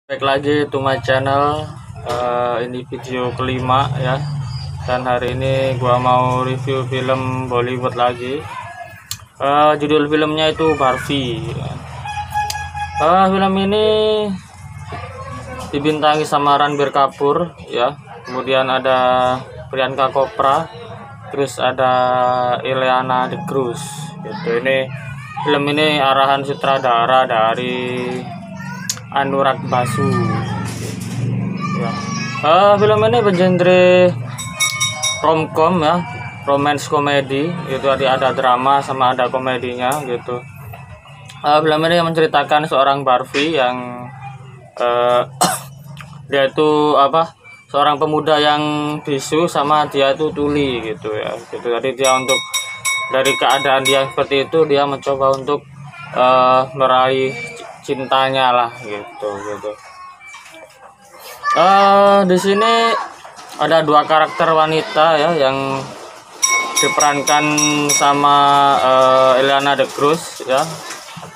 Baik lagi to my channel. Ini video kelima ya. Dan hari ini gua mau review film Bollywood lagi. Judul filmnya itu Barbie. Film ini dibintangi sama Ranbir Kapoor ya. Kemudian ada Priyanka Chopra, terus ada Ileana The Cruz. Gitu. Film ini arahan sutradara dari Anurag Basu. Ya. Film ini bergenre romcom ya, romance komedi. Itu ada drama sama ada komedinya gitu. Film ini menceritakan seorang Barbie yang dia itu seorang pemuda yang bisu sama dia itu tuli gitu ya. Gitu. Jadi dia dari keadaan dia seperti itu dia mencoba untuk meraih cintanya lah gitu. Di sini ada dua karakter wanita ya yang diperankan sama Ileana The Cruz ya,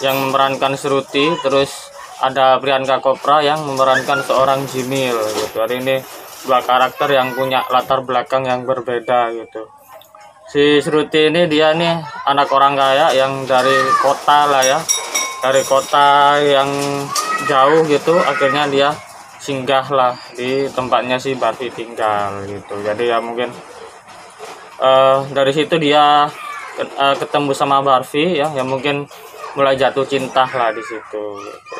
yang memerankan Shruti, terus ada Priyanka Chopra yang memerankan seorang Jimil gitu. Hari ini dua karakter yang punya latar belakang yang berbeda gitu. Si Shruti ini dia nih anak orang kaya yang dari kota lah ya, dari kota yang jauh gitu, akhirnya dia singgah lah di tempatnya si Barbie tinggal gitu. Jadi ya mungkin dari situ dia ketemu sama Barbie ya, yang mungkin mulai jatuh cinta lah di situ gitu.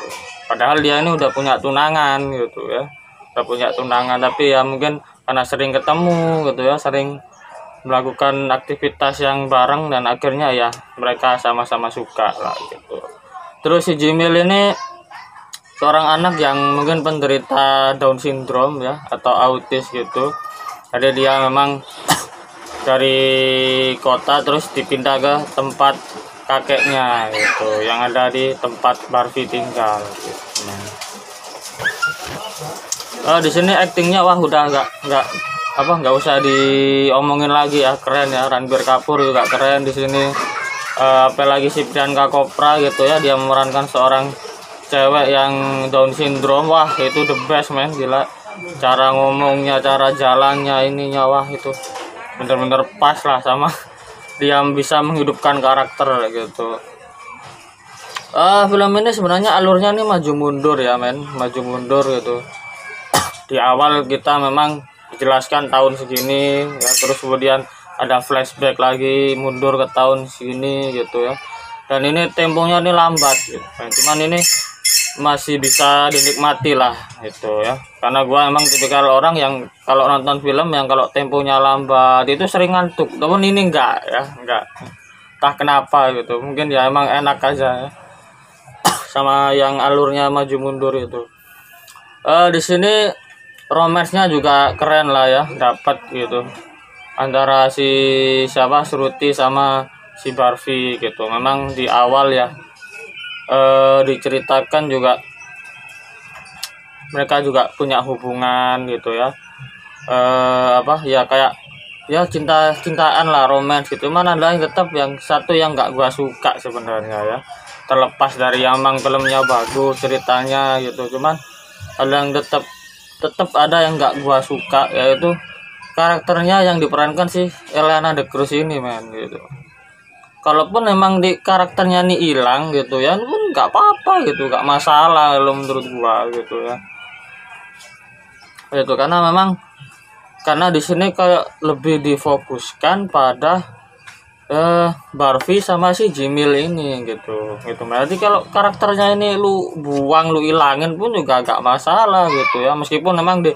Padahal dia ini udah punya tunangan gitu ya, udah punya tunangan, tapi ya mungkin karena sering ketemu gitu ya, sering melakukan aktivitas yang bareng, dan akhirnya ya mereka sama-sama suka lah gitu. Terus si Jimil ini seorang anak yang mungkin penderita Down syndrome ya, atau autis gitu. Jadi dia memang dari kota terus dipindah ke tempat kakeknya gitu, yang ada di tempat Barbie tinggal gitu. Di sini aktingnya wah udah nggak usah diomongin lagi ya, keren ya. Ranbir Kapoor juga keren di sini. Apalagi si Priyanka Chopra gitu ya, dia memerankan seorang cewek yang Down syndrome. Wah itu the best man, gila. Cara ngomongnya, cara jalannya, ininya wah itu bener-bener pas lah sama dia bisa menghidupkan karakter gitu. Film ini sebenarnya alurnya nih maju mundur ya men, maju mundur gitu. Di awal kita memang dijelaskan tahun segini ya, terus kemudian ada flashback lagi mundur ke tahun segini gitu ya. Dan ini temponya ini lambat gitu. Cuman ini masih bisa dinikmati lah gitu ya, karena gua emang tipikal orang yang kalau nonton film yang kalau temponya lambat itu sering ngantuk. Namun ini enggak ya, enggak, entah kenapa gitu, mungkin ya emang enak aja ya sama yang alurnya maju mundur itu. Di sini romansnya juga keren lah ya, dapat gitu antara si Shruti sama si Barbie gitu. Memang di awal ya diceritakan juga mereka juga punya hubungan gitu ya, ya kayak ya cintaan lah, romance gitu. Mana ada yang tetap yang satu yang nggak gua suka sebenarnya ya, terlepas dari yang emang filmnya bagus ceritanya gitu, cuman ada yang tetap ada yang nggak gua suka, yaitu karakternya yang diperankan si Ileana The Cruz ini men gitu. Kalaupun memang di karakternya nih hilang gitu ya, pun nggak apa-apa gitu, nggak masalah lo menurut gua gitu ya. Itu karena di sini kayak lebih difokuskan pada Barbie sama si Jimil ini gitu. Berarti kalau karakternya ini lu buang, lu ilangin pun juga nggak masalah gitu ya. Meskipun memang di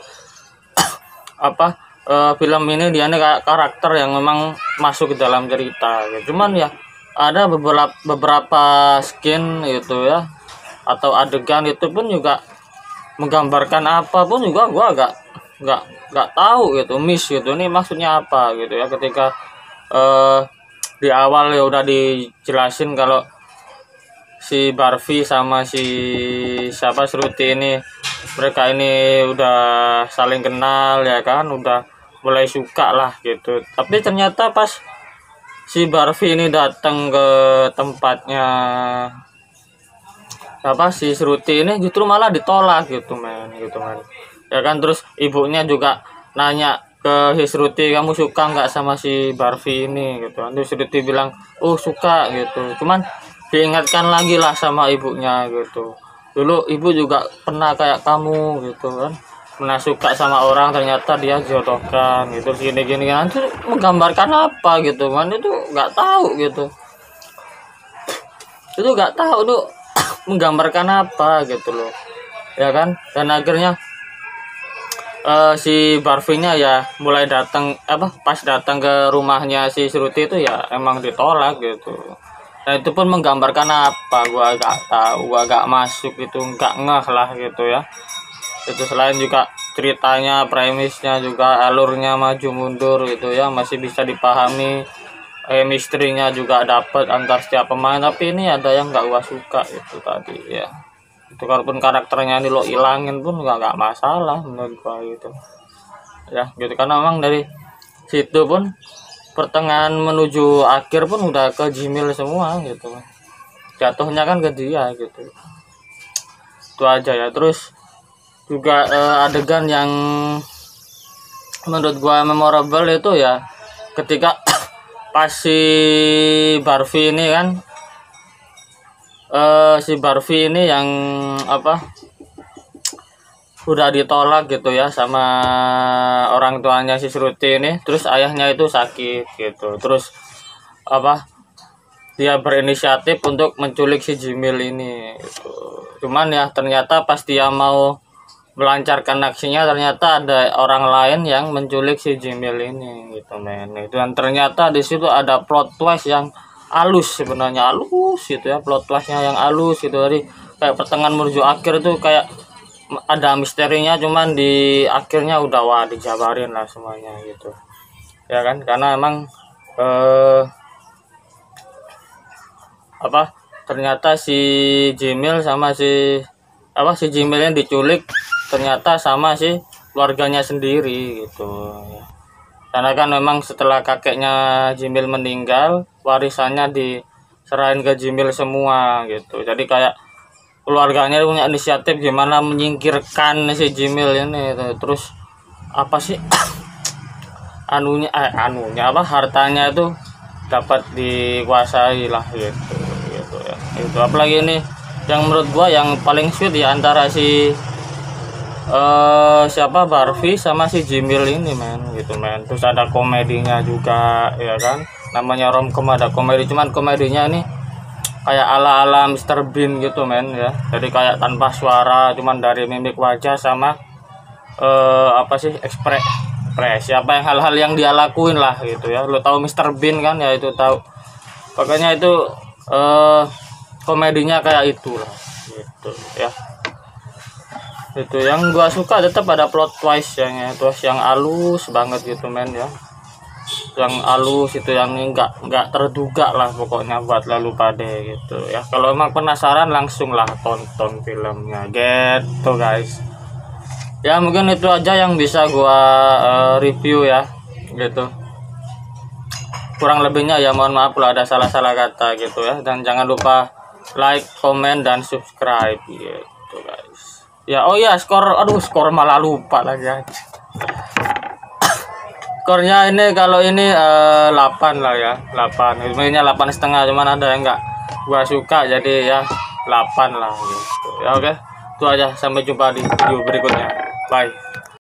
film ini dia nih kayak karakter yang memang masuk ke dalam cerita gitu. Cuman ya ada beberapa scene gitu ya, atau adegan itu pun juga menggambarkan apapun juga gua nggak tahu gitu, miss gitu, ini maksudnya apa gitu ya. Ketika di awal ya udah dijelasin kalau si Barbie sama si Shruti ini, mereka ini udah saling kenal ya kan, udah mulai suka lah gitu. Tapi ternyata pas si Barbie ini datang ke tempatnya apa si Shruti ini justru malah ditolak gitu men ya kan. Terus ibunya juga nanya ke si Shruti, kamu suka nggak sama si Barfi ini gitu kan. Terus Shruti bilang oh suka gitu, cuman diingatkan lagi lah sama ibunya gitu, dulu ibu juga pernah kayak kamu gitu kan, pernah suka sama orang ternyata dia jodohkan gitu gini kan. Itu menggambarkan apa gitu kan, itu nggak tahu gitu, itu nggak tahu tuh menggambarkan apa gitu loh ya kan. Dan akhirnya si Barfinya ya mulai datang pas datang ke rumahnya si Shruti itu ya emang ditolak gitu. Nah itu pun menggambarkan apa gua gak tahu, gua gak masuk gitu, gak ngeh lah gitu ya. Itu selain juga ceritanya, premisnya juga alurnya maju mundur gitu ya, masih bisa dipahami. Chemistry-nya juga dapat antar setiap pemain, tapi ini ada yang gak gua suka itu tadi ya. Itu kalaupun karakternya ini lo ilangin pun gak masalah menurut gua gitu ya gitu, karena memang dari situ pun pertengahan menuju akhir pun udah ke Jimil semua gitu, jatuhnya kan ke dia gitu. Itu aja ya. Terus juga adegan yang menurut gua memorable itu ya ketika pas si Barfi ini kan si Barfi ini yang udah ditolak gitu ya sama orang tuanya si Shruti ini. Terus ayahnya itu sakit gitu, terus dia berinisiatif untuk menculik si Jimil ini gitu. Cuman ya ternyata pas dia mau melancarkan aksinya ternyata ada orang lain yang menculik si Jimil ini gitu men. Itu dan ternyata di situ ada plot twist yang halus, sebenarnya halus gitu ya, plot twistnya yang halus gitu. Dari kayak pertengahan menuju akhir itu kayak ada misterinya, cuman di akhirnya udah wah dijabarin lah semuanya gitu ya kan. Karena emang ternyata si Jimil sama si Jimilnya diculik ternyata sama si keluarganya sendiri gitu. Karena kan memang setelah kakeknya Jimil meninggal, warisannya diserahin ke Jimil semua gitu. Jadi kayak keluarganya punya inisiatif gimana menyingkirkan si Jimil ini. Terus hartanya itu dapat dikuasai lah gitu ya. Itu apalagi ini yang menurut gua yang paling sweet ya antara si Barfi sama si Jimil ini men gitu men. Terus ada komedinya juga ya kan, namanya romcom ada komedi, cuman komedinya ini kayak ala-ala Mr. Bean gitu men ya. Jadi kayak tanpa suara, cuman dari mimik wajah sama ekspresi apa yang hal-hal yang dia lakuin lah gitu ya. Lo tahu Mr. Bean kan ya, itu tahu. Pokoknya itu komedinya kayak itu lah gitu ya. Itu yang gua suka, tetap ada plot twist yang halus banget gitu men ya. Yang halus itu yang nggak terduga lah pokoknya buat lalu pada gitu ya. Kalau emang penasaran langsung lah tonton filmnya gitu guys ya. Mungkin itu aja yang bisa gua review ya gitu. Kurang lebihnya ya mohon maaf kalau ada salah-salah kata gitu ya. Dan jangan lupa like, komen, dan subscribe gitu guys ya. Oh ya skor malah lupa lagi aja. Skornya ini kalau ini 8 lah ya, 8. Sebenarnya 8,5, cuman ada yang enggak gua suka jadi ya 8 lah gitu. Ya oke. Itu aja, sampai jumpa di video berikutnya. Bye.